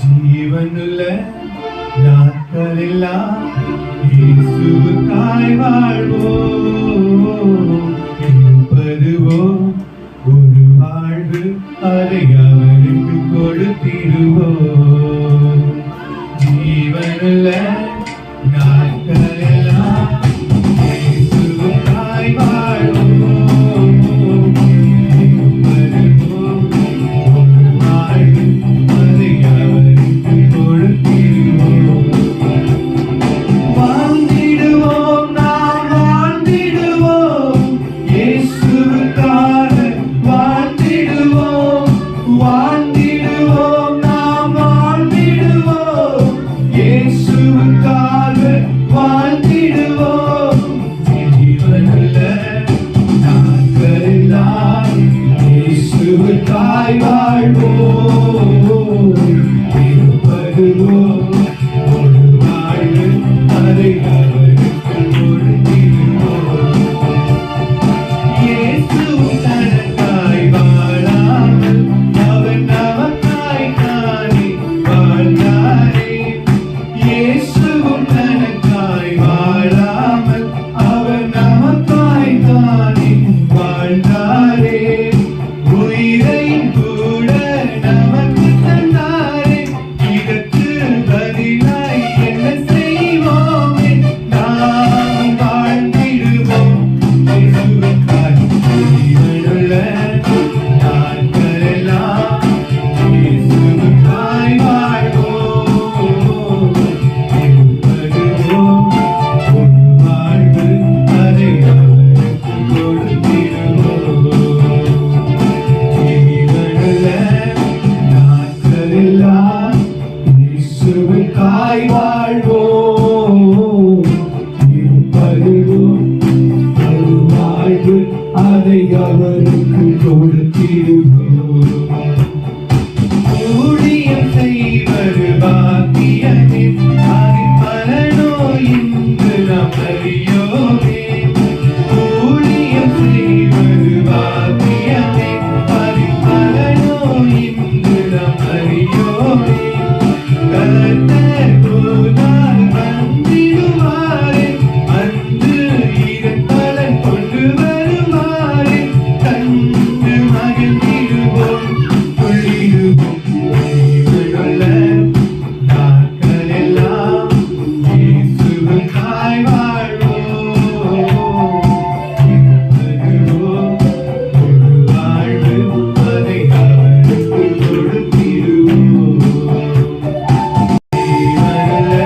ஜீவனுள்ள நாட்களெல்லாம் இயேசுவுக்காய் வாழ்வோம். இருப்பதுவோ ஒரு வாழ்வு, அதை அவருக்கு கொடுத்திடுவோம். ஜீவனுள்ள நாட்களெல்லாம் இயேசுவுக்காய் வாழ்வோம். இருப்பதுவோ ஒரு வாழ்வு, அதை அவருக்கு கொடுத்திடுவோம். வாழ்ந்திடுவோம், நாம் வாழ்ந்திடுவோம், இயேசுவுக்காக வாழ்ந்திடுவோம். வாழ்ந்திடுவோம், நாம் வாழ்ந்திடுவோம், இயேசுவுக்காக வாழ்ந்திடுவோம். ஜீவனுள்ள நாட்களெல்லாம் இயேசுவுக்காய் வாழ்வோம். இருப்பதுவோ ஒரு வாழ்வு, அதை அவருக்கு கொடுத்திடுவோம். இயேசு தனக்காய் வாழாமல் அவர் நமக்காய் தானே வாழ்ந்தாரே. இயேசுவும் தனக்காய் வாழாமல் அவர் நமக்காய் தானே வாழ்ந்தாரே. உயிரையும் கூட நமக்கு தந்தாரே. இதற்கு பதிலாய் என்ன செய்வோமே? நாம் வாழ்ந்திடுவோம் இயேசுவுக்காய். ஜீவனுள்ள நாட்களெல்லாம் இயேசுவுக்காய் வாழ்வோம். இருப்பதுவோ ஒரு வாழ்வு, அதை அவருக்கு கொடுத்திடுவோம். ஜீவனுள்ள நாட்களெல்லாம் இயேசுவுக்காய் வாழ்வோம். இருப்பதுவோ ஒரு வாழ்வு, அதை அவருக்கு கொடுத்திடுவோம். ஊழியம் செய்வது பாக்கியமே, அதில் பலனோ இன்று நாம் அறியோமே. ஊழியம் செய்வது பாக்கியமே, அதில் பலனோ இன்று நாம் அறியோமே. கர்த்தர் தூதார் வந்திடுவாரே, அன்று இதன் பலன் கொண்டு வருவாரே. கண்டு மகிழ்ந்திடுவோம், துள்ளிடுவோம். ஜீவனுள்ள நாட்களெல்லாம் இயேசுவுக்காய் வாழ்வோம். இருப்பதுவோ ஒரு வாழ்வு, அதை அவருக்கு கொடுத்திடுவோம். ஜீவனுள்ள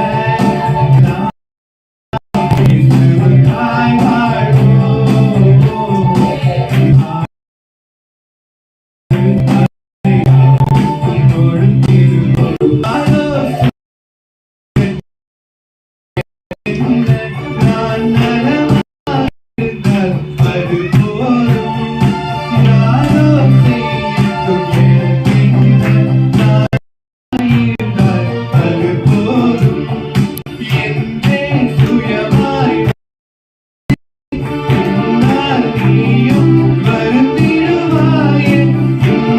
இயேசுவுக்காய் வாழ்வோம். நான் நலமாயிருந்தால் அது போதும். யாரோ செய்யட்டும் எனக்கென்ன, நான் இருந்தால் அது போதும். என்றே சுயமாய் என்னால் நீயும் வருந்திடுவாயே.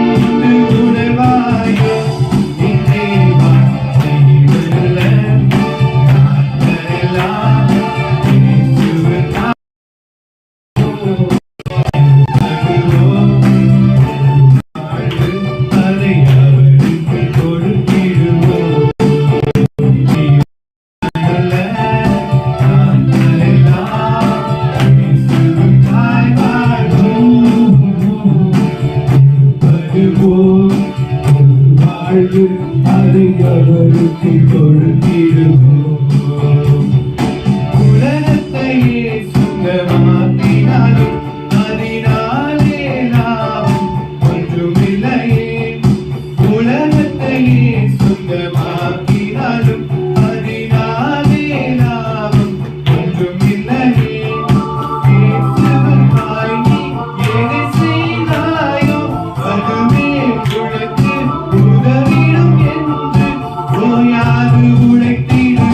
இன்று உணர்வாயோ என் தேவா. ஜீவனுள்ள நாட்களெல்லாம் இயேசுவுக்காய் வாழ்வோம். வாழ்வு, அதை அவருக்கு கொடுத்திடுவோம். ஜீவனுள்ள நாட்களெல்லாம் இயேசுவுக்காய் வாழ்வோம். இருப்பதுவோ ஒரு வாழ்வு, அதை அவருக்கு கொடுத்திடுவோம். உலகத்தையே சொந்தமாக்கினாலும் அதனாலே நாம் ஒன்றுமில்லையே. உலகத்தையே சொந்தமாக்கினாலும் அதனாலே நாம் ஒன்றுமில்லையே. இயேசுவுக்காய் நீ எதை செய்தாயோ, அதுவே உனக்கு உதவிடும் என்று ஓயாது உழைத்திடுவோம்.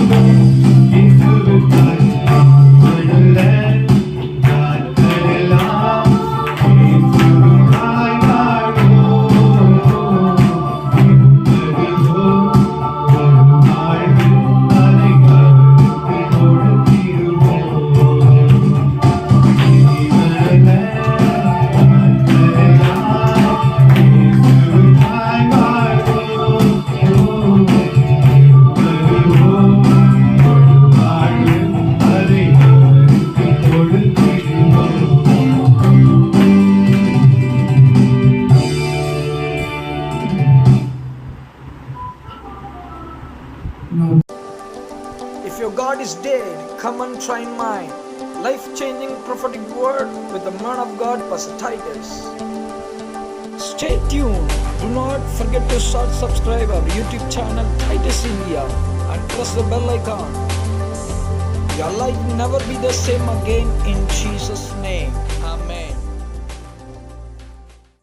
your God is dead, come and try mine. Life-changing prophetic word with the man of God, Pastor Titus. Stay tuned. Do not forget to subscribe our YouTube channel Titus India and press the bell icon. Your life will never be the same again in Jesus' name.